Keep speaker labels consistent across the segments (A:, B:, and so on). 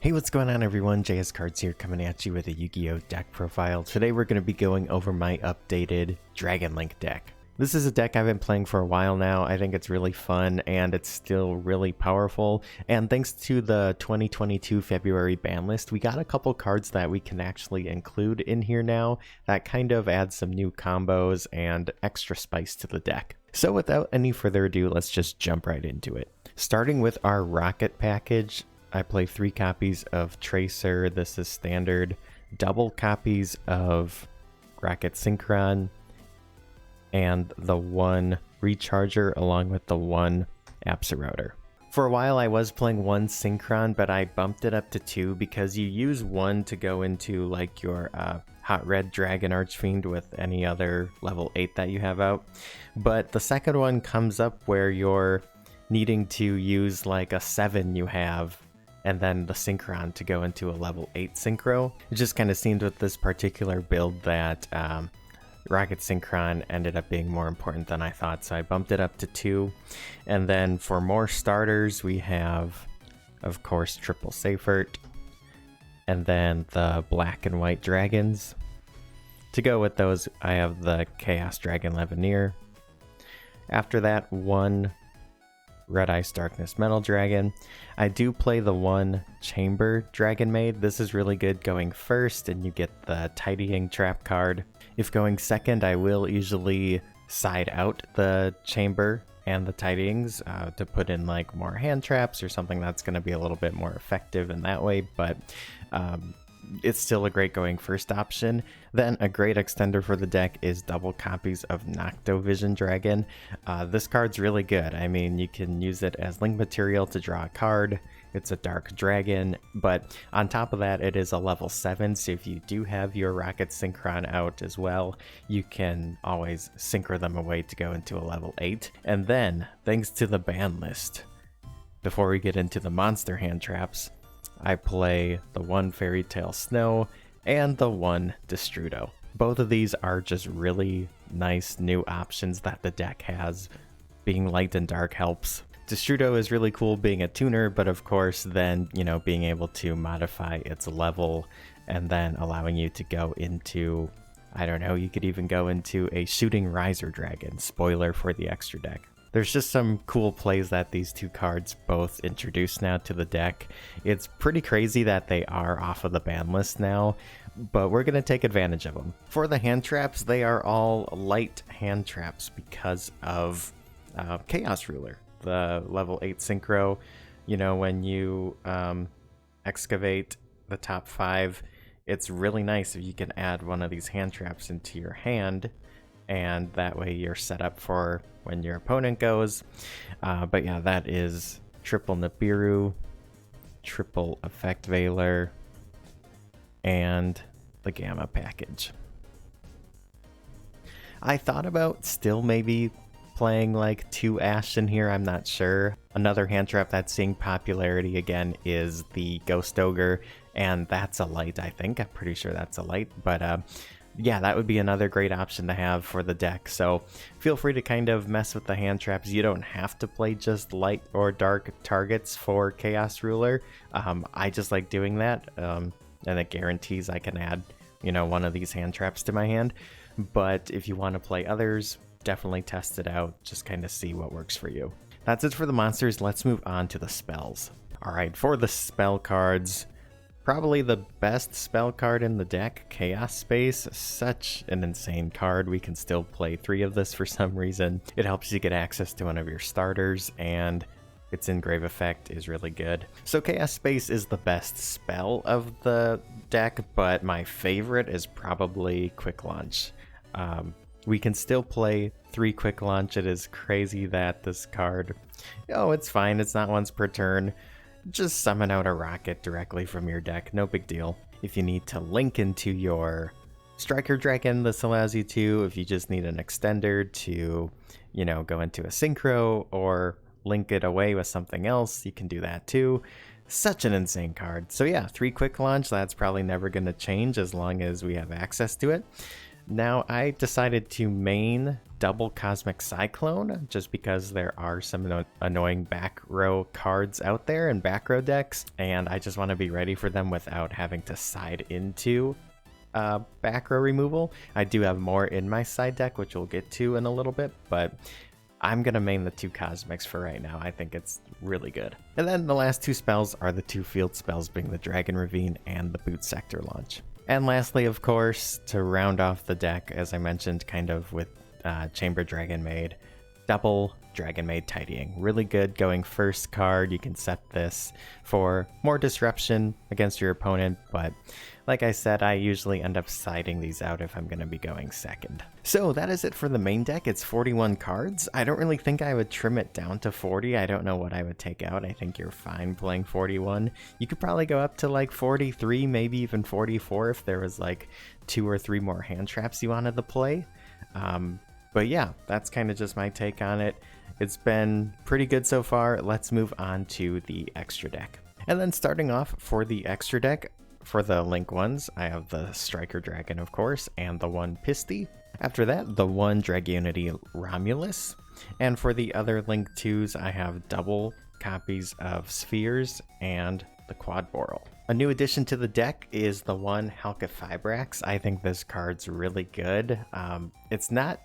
A: Hey, what's going on everyone? JS Cards here coming at you with a Yu-Gi-Oh! Deck profile. Today we're going to be going over my updated Dragon Link deck. This is a deck I've been playing for a while now. I think it's really fun and it's still really powerful. And thanks to the 2022 February ban list, we got a couple cards that we can actually include in here now that kind of adds some new combos and extra spice to the deck. So without any further ado, let's just jump right into it. Starting with our Rocket package, I play 3 copies of Tracer, this is standard, double copies of Rocket Synchron, and the 1 Recharger along with the 1 Absorouter. For a while I was playing 1 Synchron, but I bumped it up to 2 because you use 1 to go into like your Hot Red Dragon Archfiend with any other level 8 that you have out. But the second one comes up where you're needing to use like a 7 you have and then the Synchron to go into a level 8 Synchro. It just kind of seemed with this particular build that Rocket Synchron ended up being more important than I thought, so I bumped it up to 2. And then for more starters, we have, of course, Triple Seifert, and then the black and white dragons. To go with those, I have the Chaos Dragon Levineer. After that, 1 Red Ice Darkness Metal Dragon. I do play the 1 Chamber Dragon Maid. This is really good going first, and you get the Tidying Trap card. If going second, I will usually side out the Chamber and the Tidyings to put in like more hand traps or something that's going to be a little bit more effective in that way, but it's still a great going first option. Then a great extender for the deck is double copies of Noctovision Dragon. This card's really good. I mean, you can use it as link material to draw a card. It's a dark dragon, but on top of that, it is a level 7, so if you do have your Rocket Synchron out as well, you can always synchro them away to go into a level 8. And then, thanks to the ban list, before we get into the monster hand traps, I play the 1 Fairy Tale Snow and the 1 Destrudo. Both of these are just really nice new options that the deck has. Being light and dark helps. Destrudo is really cool being a tuner, but of course then, you know, being able to modify its level and then allowing you to go into, I don't know, you could even go into a Shooting Riser Dragon. Spoiler for the extra deck. There's just some cool plays that these 2 cards both introduce now to the deck. It's pretty crazy that they are off of the ban list now, but we're going to take advantage of them. For the hand traps, they are all light hand traps because of Chaos Ruler, the level 8 Synchro. You know, when you excavate the top 5, it's really nice if you can add one of these hand traps into your hand, and that way you're set up for when your opponent goes. But yeah, that is triple Nibiru, triple Effect Veiler, and the Gamma package. I thought about still maybe playing like 2 Ash in here, I'm not sure. Another hand trap that's seeing popularity again is the Ghost Ogre, and that's a light, I think. I'm pretty sure that's a light, but yeah, that would be another great option to have for the deck. So feel free to kind of mess with the hand traps. You don't have to play just light or dark targets for Chaos Ruler. I just like doing that, and it guarantees I can add, you know, one of these hand traps to my hand. But if you want to play others, definitely test it out. Just kind of see what works for you. That's it for the monsters. Let's move on to the spells. All right, for the spell cards, probably the best spell card in the deck, Chaos Space. Such an insane card. We can still play 3 of this for some reason. It helps you get access to one of your starters, and its engrave effect is really good. So Chaos Space is the best spell of the deck, but my favorite is probably Quick Launch. We can still play 3 Quick Launch. It is crazy that this card, oh, it's fine. It's not once per turn. Just summon out a rocket directly from your deck, no big deal. If you need to link into your Striker Dragon, this allows you to. If you just need an extender to, you know, go into a Synchro or link it away with something else, you can do that too. Such an insane card. So yeah, 3 Quick Launch, that's probably never going to change as long as we have access to it. Now I decided to main double Cosmic Cyclone, just because there are some annoying back row cards out there and back row decks, and I just want to be ready for them without having to side into back row removal. I do have more in my side deck, which we'll get to in a little bit, but I'm going to main the 2 Cosmics for right now. I think it's really good. And then the last 2 spells are the 2 field spells, being the Dragon Ravine and the Boot Sector Launch. And lastly, of course, to round off the deck, as I mentioned, kind of with Chamber Dragon Maid, double Dragon Maid Tidying. Really good going first card. You can set this for more disruption against your opponent, but like I said, I usually end up siding these out if I'm going to be going second. So that is it for the main deck. It's 41 cards. I don't really think I would trim it down to 40. I don't know what I would take out. I think you're fine playing 41. You could probably go up to like 43, maybe even 44 if there was like 2 or 3 more hand traps you wanted to play. But yeah, that's kind of just my take on it. It's been pretty good so far. Let's move on to the extra deck. And then starting off for the extra deck, for the Link ones, I have the Striker Dragon, of course, and the 1 Pisty. After that, the 1 Dragunity Romulus. And for the other Link 2s, I have double copies of Spheres and the Quad Boral. A new addition to the deck is the 1 Halqifibrax. I think this card's really good. It's not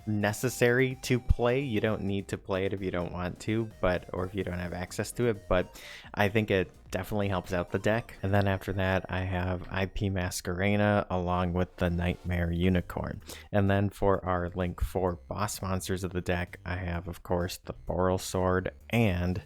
A: necessary to play. You don't need to play it if you don't want to, or if you don't have access to it, but I think it definitely helps out the deck. And then after that, I have IP Masquerena along with the Nightmare Unicorn. And then for our Link 4 boss monsters of the deck, I have, of course, the Boral Sword and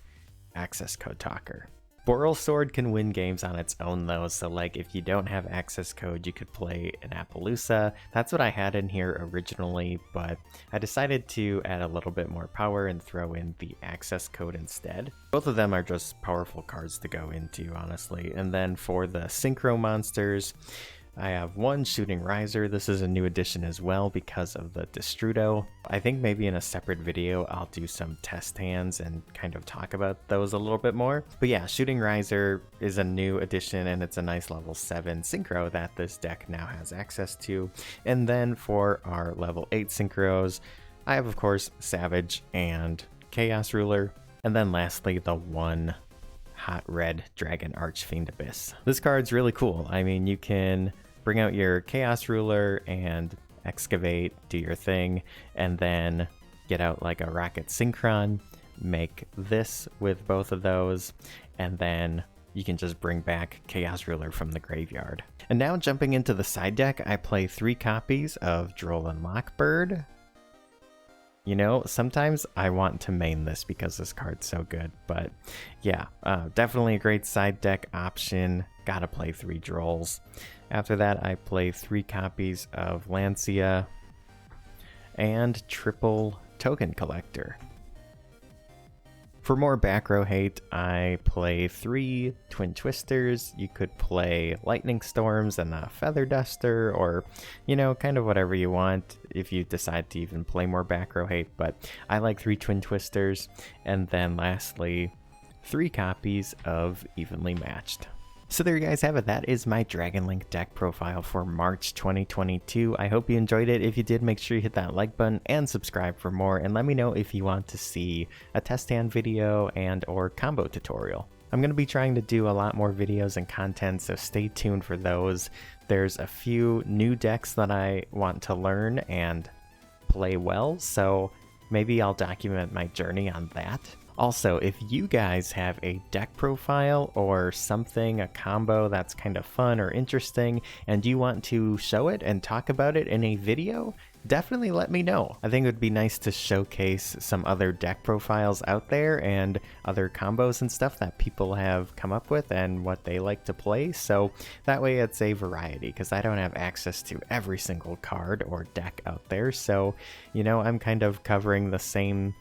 A: Access Code Talker. Boral Sword can win games on its own though, so like if you don't have access code, you could play an Appaloosa. That's what I had in here originally, but I decided to add a little bit more power and throw in the access code instead. Both of them are just powerful cards to go into, honestly. And then for the Synchro monsters, I have 1 Shooting Riser. This is a new addition as well because of the Destrudo. I think maybe in a separate video I'll do some test hands and kind of talk about those a little bit more. But yeah, Shooting Riser is a new addition and it's a nice level 7 Synchro that this deck now has access to. And then for our level 8 Synchros, I have of course Savage and Chaos Ruler. And then lastly, the 1 Hot Red Dragon Archfiend Abyss. This card's really cool. I mean, you can bring out your Chaos Ruler and excavate, do your thing, and then get out like a Rocket Synchron, make this with both of those, and then you can just bring back Chaos Ruler from the graveyard. And now jumping into the side deck, I play 3 copies of Droll Lockbird. You know, sometimes I want to main this because this card's so good, but yeah, definitely a great side deck option. Gotta play 3 Drolls. After that, I play 3 copies of Lancia and triple Token Collector. For more back row hate, I play 3 Twin Twisters. You could play Lightning Storms and a Feather Duster, or, you know, kind of whatever you want if you decide to even play more back row hate, but I like 3 Twin Twisters. And then lastly, 3 copies of Evenly Matched. So there you guys have it. That is my Dragon Link deck profile for March 2022. I hope you enjoyed it. If you did, make sure you hit that like button and subscribe for more, and let me know if you want to see a test hand video and or combo tutorial. I'm going to be trying to do a lot more videos and content, so stay tuned for those. There's a few new decks that I want to learn and play well, so maybe I'll document my journey on that. Also, if you guys have a deck profile or something, a combo that's kind of fun or interesting, and you want to show it and talk about it in a video, definitely let me know. I think it would be nice to showcase some other deck profiles out there and other combos and stuff that people have come up with and what they like to play, so that way it's a variety, because I don't have access to every single card or deck out there, so, you know, I'm kind of covering the same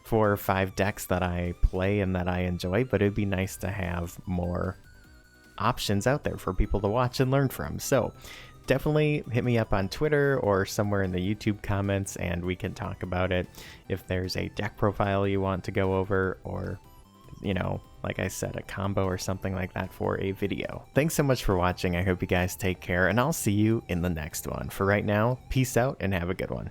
A: 4 or 5 decks that I play and that I enjoy, but it'd be nice to have more options out there for people to watch and learn from. So definitely hit me up on Twitter or somewhere in the YouTube comments and we can talk about it. If there's a deck profile you want to go over, or, you know, like I said, a combo or something like that for a video. Thanks so much for watching. I hope you guys take care, and I'll see you in the next one. For right now, peace out and have a good one.